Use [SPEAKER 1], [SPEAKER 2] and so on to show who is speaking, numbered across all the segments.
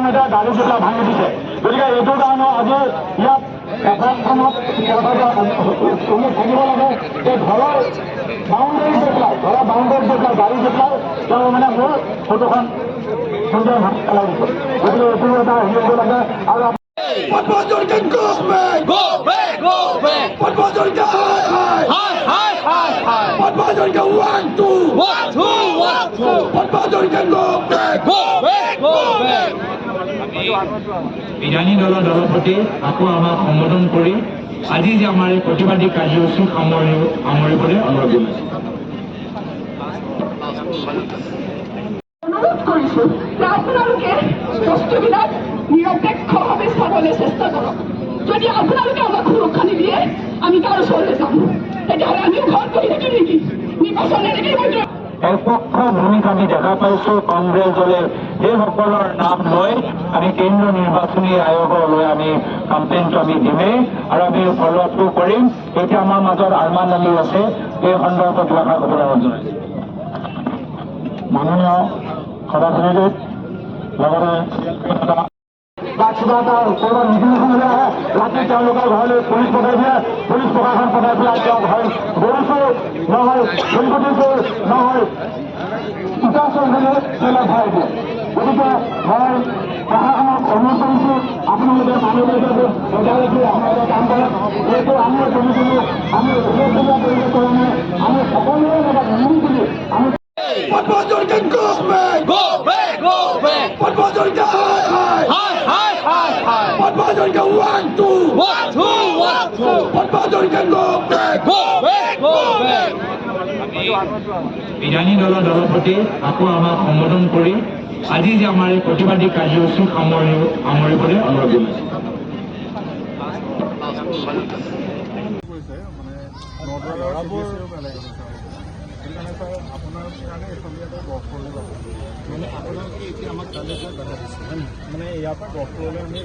[SPEAKER 1] এটা গাড়ী যেতিয়া ভাঙি দিছে। গতিকে এইটো কাৰণে আজি ইয়াত এফাইলখনত থাকিব লাগে যে ঘৰৰ বাউণ্ডাৰী গৈ পেলাই গাড়ী গৈ পেলাই তেওঁ মানে মোৰ ফটোখন সুন্দৰ ভাঙি পেলাই দিছে। গতিকে এইটো এটা হেৰি হ'ব লাগে। আৰু
[SPEAKER 2] What was your king go back? Go back, go back. What was your king hi? What was your king 1 2 1 2 1 2? What was your king go back? Go back, go back.
[SPEAKER 3] বিধানী দলৰ দলপতি আকৌ আমাক সম্বোধন কৰি আজি যে আমাৰ এই প্ৰতিবাদী কাৰ্যসূচী সামৰিবলৈ অনুৰোধ জনাইছে।
[SPEAKER 4] অনুৰোধ কৰিছোঁ যে আপোনালোকে বস্তুবিলাক নিৰপেক্ষভাৱে চাবলৈ চেষ্টা কৰক। যদি আপোনালোকে আমাক সুৰক্ষা নিদিয়ে আমি তাৰ ওচৰলৈ যাম। তেতিয়াহ'লে আমিও ঘৰত বহি থাকিম নেকি? নিৰ্বাচন এনেকেই হৈ যাব।
[SPEAKER 3] একপক্ষ ভূমিকা আমি দেখা পাইছোঁ কংগ্ৰেছ দলে সেইসকলৰ নাম লৈ আমি কেন্দ্ৰীয় নিৰ্বাচনী আয়োগলৈ আমি কমপ্লেইনটো আমি দিমেই আৰু আমি ফ'ল' আপটো কৰিম। এতিয়া আমাৰ মাজত আৰমান আলী আছে, এই সন্দৰ্ভত দুআষাৰ ক'বলৈ অনুৰোধ জনাইছোঁ। মাননীয় সভাপতি লগতে বা কিবা এটা ওপৰত নিৰ্দেশন আহে ৰাতি তেওঁলোকৰ ঘৰলৈ পুলিচ পঠাই দিয়ে, পুলিচ প্ৰশাসন পঠাই পেলাই তেওঁ ঘৰ গৰু নহয় শিলগুটি নহয় ইটা চৌধুৰী জেলত ভৰাই দিয়ে। গতিকে মই প্ৰশাসনক অনুৰোধ কৰিছোঁ আপোনালোকে মানুহবিলাকে এতিয়ালৈকে আপোনালোকে কাম কৰক। এইটো আমিও কৰিছিলোঁ, আমি উল্লেখনীয় কৰিব পৰা নাই। আমি সকলোৰে লগত মিলি জুলি আমি
[SPEAKER 2] What was your king go back? Go back, go back. What was your king hi? What was your king 1 2 1 2 1 2? What was your king go back? Go back, go back.
[SPEAKER 3] বিধানী দলৰ দলপতি আকৌ আমাক সম্বোধন কৰি আজি যে আমাৰ এই প্ৰতিবাদী কাৰ্যসূচী সামৰিবলৈ অনুৰোধ জনাইছে।
[SPEAKER 5] আপোনাৰ কাৰণে এইফালে এটা গহপুৰলৈ যাব মানে আপোনালোকে এতিয়া আমাক কাইলৈ বাধা দিছে মানে ইয়াৰ পৰা গহপুৰলৈ আমি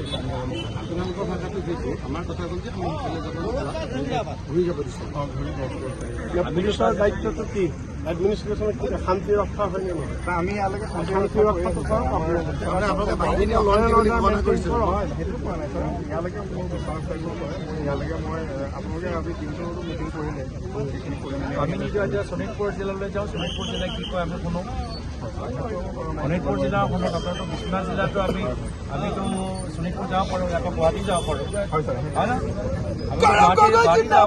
[SPEAKER 5] আপোনালোকৰ ভাষাটো যিটো আমাৰ কথা হ'ল যে আমি সেইফালে যাব ঘূৰি যাব দিছোঁ। ঘূৰি গহপুৰ এডমিনিষ্ট্ৰেশ্যনৰ দায়িত্বটো কি? এডমিনিষ্ট্ৰেশ্যনত কি শান্তি ৰক্ষা হয়নে নহয়? আমি ইয়ালৈকে শান্তি ৰক্ষাটো কৰক। আপোনালোকে বাহিনী কৰিছে সেইটো কোৱা নাই ছাৰ। ইয়ালৈকে মোৰ বিচাৰ কৰিব পাৰে। ইয়ালৈকে মই আপোনালোকে আজি দিনটো মিটিং কৰিলে সেইখিনি কৰিম।
[SPEAKER 6] আমি নিজে এতিয়া শোণিতপুৰ জিলালৈ যাওঁ। শোণিতপুৰ জিলাই কি কয় আমি শুনো। শোণিতপুৰ জিলা শুনো। আপোনাৰতো বিশ্বনাথ জিলাতো আমিতো শোণিতপুৰ যাব পাৰোঁ, ইয়াৰ পৰা গুৱাহাটী যাব পাৰোঁ, হয় না? গুৱাহাটী যাব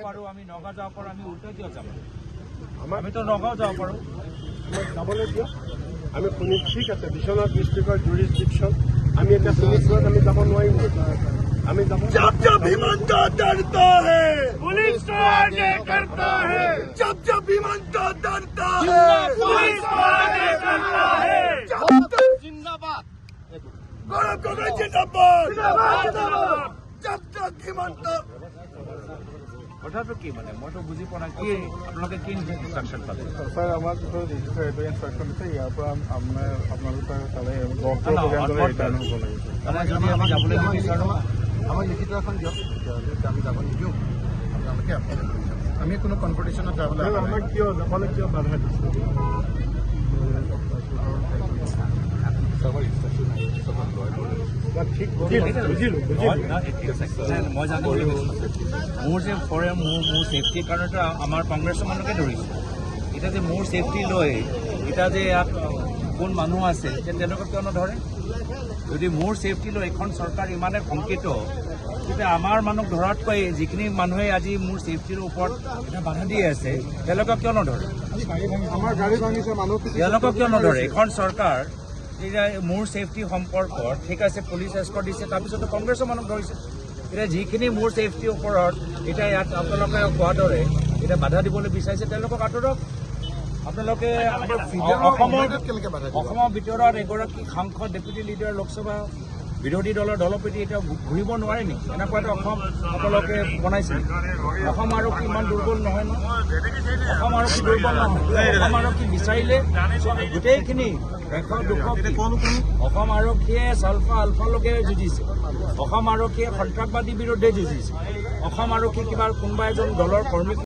[SPEAKER 6] পাৰোঁ, আমি নগাঁও যাব পাৰোঁ, আমি উল্টা কিয় যাম? আমিতো নগাঁও যাব পাৰোঁ।
[SPEAKER 5] যাবলৈ দিয়ক। আমি শুনি ঠিক আছে বিশ্বনাথ ডিষ্ট্ৰিক্টৰ জুৰিছডিকশ্যন আমি এতিয়া শোণিতপুৰত আমি যাব নোৱাৰিম। আমি যাব
[SPEAKER 2] जब ईमानदा डरता है पुलिस तो आगे करता है। जब ईमानदा डरता है पुलिस तो आगे करता है। जिंदाबाद गौरव गोगोई जिंदाबाद जब तक ईमानदा
[SPEAKER 6] কথাটো কি মানে মইতো বুজি পোৱা নাই। কি আপোনালোকে কি ইনষ্ট্ৰাকশ্যন পালে?
[SPEAKER 5] ছাৰ আমাক এইটো ইনষ্ট্ৰাকশ্যন দিছে ইয়াৰ পৰা আপোনালোকে তালৈ
[SPEAKER 6] যদি আমি যাবলৈ নিবিচাৰোঁ
[SPEAKER 5] আমাক লিখিত এখন দিয়ক। তেতিয়াহ'লে আমি যাব নিদিওঁ। আপোনালোকে আমি কোনো কম্পিটিশ্যনত যাবলৈ আমাক কিয় যাবলৈ কিয় বাধা দিছে?
[SPEAKER 6] মই জানো মোৰ যে ফৰে মোৰ ছেফটিৰ কাৰণেতো আমাৰ কংগ্ৰেছৰ মানুহকে ধৰিছে। এতিয়া যে মোৰ ছেফটি লৈ এতিয়া যে ইয়াত কোন মানুহ আছে যে তেওঁলোকক কিয় নধৰে? যদি মোৰ ছেফটি লৈ এখন চৰকাৰ ইমানে শংকিত তেতিয়া আমাৰ মানুহ ধৰাতকৈ যিখিনি মানুহে আজি মোৰ ছেফটিৰ ওপৰত এটা বাধা দি আছে তেওঁলোকক কিয় নধৰে?
[SPEAKER 5] আমাৰ গাড়ী ভাঙিছে মানুহ
[SPEAKER 6] তেওঁলোকক কিয় নধৰে? এখন চৰকাৰ এতিয়া মোৰ ছেফটি সম্পৰ্কত ঠিক আছে পুলিচ এস্কৰ্ট দিছে, তাৰপিছতো কংগ্ৰেছৰ মানুহ ধৰিছে। এতিয়া যিখিনি মোৰ ছেফটিৰ ওপৰত এতিয়া ইয়াত আপোনালোকে কোৱাৰ দৰে এতিয়া বাধা দিবলৈ বিচাৰিছে তেওঁলোকক আঁতৰক। আপোনালোকে অসমৰ ভিতৰত এগৰাকী সাংসদ ডেপুটি লিডাৰ লোকসভা বিৰোধী দলৰ দলপতি এতিয়া ঘূৰিব নোৱাৰে নেকি? এনেকুৱা এটা অসম সকলোকে বনাইছে। অসম আৰক্ষী ইমান দুৰ্বল নহয় ন, অসম আৰক্ষী দুৰ্বল নহয়। অসম আৰক্ষী বিচাৰিলে গোটেইখিনি 100-200 অসম আৰক্ষীয়ে চালফা আলফালৈকে যুঁজিছে, অসম আৰক্ষীয়ে সন্ত্ৰাসবাদীৰ বিৰুদ্ধে যুঁজিছে, অসম আৰক্ষী কিবা কোনোবা এজন দলৰ কৰ্মীক